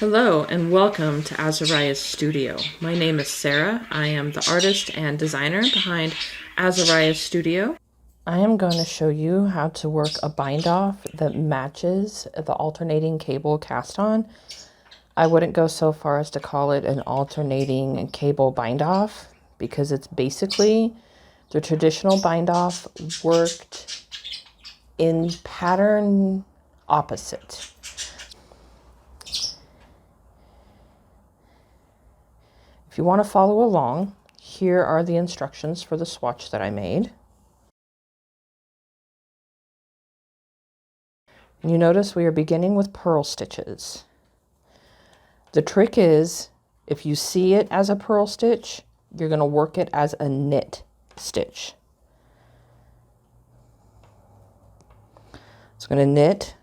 Hello and welcome to Azariah's Studio. My name is Sarah. I am the artist and designer behind Azariah's Studio. I am going to show you how to work a bind off that matches the alternating cable cast on. I wouldn't go so far as to call it an alternating cable bind off because it's basically the traditional bind off worked in pattern opposite. If you want to follow along, here are the instructions for the swatch that I made. You notice we are beginning with purl stitches. The trick is, if you see it as a purl stitch, you're going to work it as a knit stitch. So I'm going to knit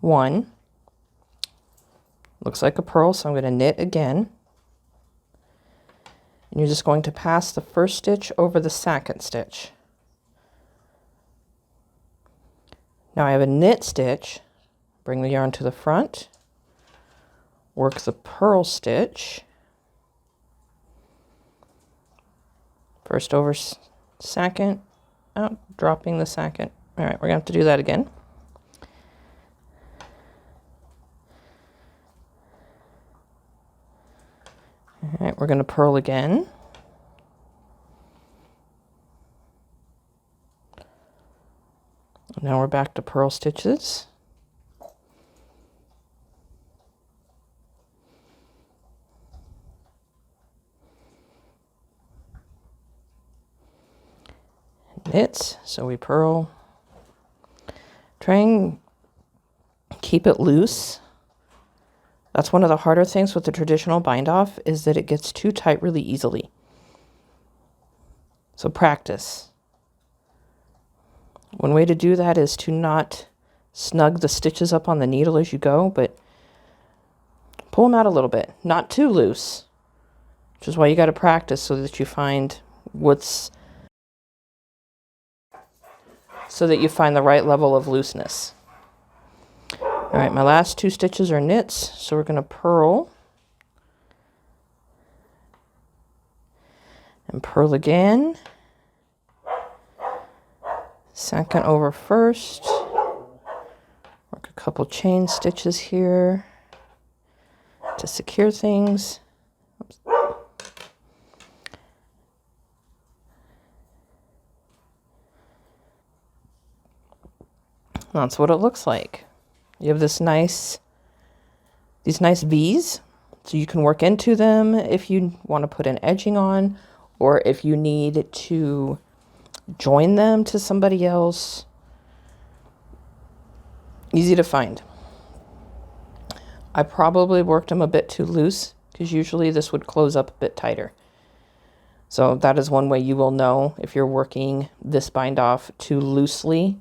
one. Looks like a purl, so I'm going to knit again. And you're just going to pass the first stitch over the second stitch. Now I have a knit stitch. Bring the yarn to the front. Work the purl stitch. First over second. Oh, dropping the second. All right, we're going to have to do that again. All right, we're going to purl again. Now we're back to purl stitches. Knit, so we purl. Try and keep it loose. That's one of the harder things with the traditional bind off is that it gets too tight really easily. So practice. One way to do that is to not snug the stitches up on the needle as you go, but pull them out a little bit, not too loose, which is why you got to practice so that you find the right level of looseness. All right, my last two stitches are knits, so we're going to purl and purl again. Second over first. Work a couple chain stitches here to secure things. Oops. That's what it looks like. You have these nice V's, so you can work into them if you want to put an edging on, or if you need to join them to somebody else. Easy to find. I probably worked them a bit too loose because usually this would close up a bit tighter. So that is one way you will know if you're working this bind off too loosely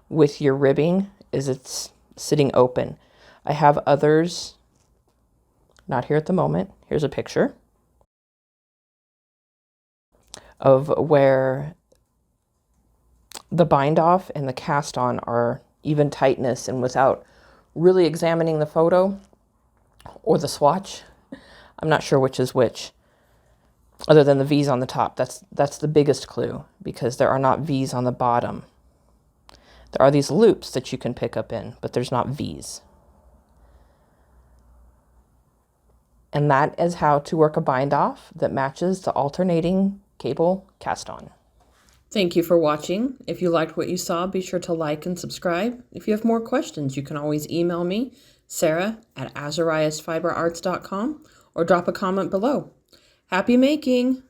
with your ribbing, is it's sitting open. I have others, not here at the moment. Here's a picture of where the bind off and the cast on are even tightness, and without really examining the photo or the swatch, I'm not sure which is which, other than the V's on the top. That's the biggest clue, because there are not V's on the bottom. There are these loops that you can pick up in, but there's not V's. And that is how to work a bind off that matches the alternating cable cast on. Thank you for watching. If you liked what you saw, be sure to like and subscribe. If you have more questions, you can always email me, Sarah@azariahsfiberarts.com, or drop a comment below. Happy making!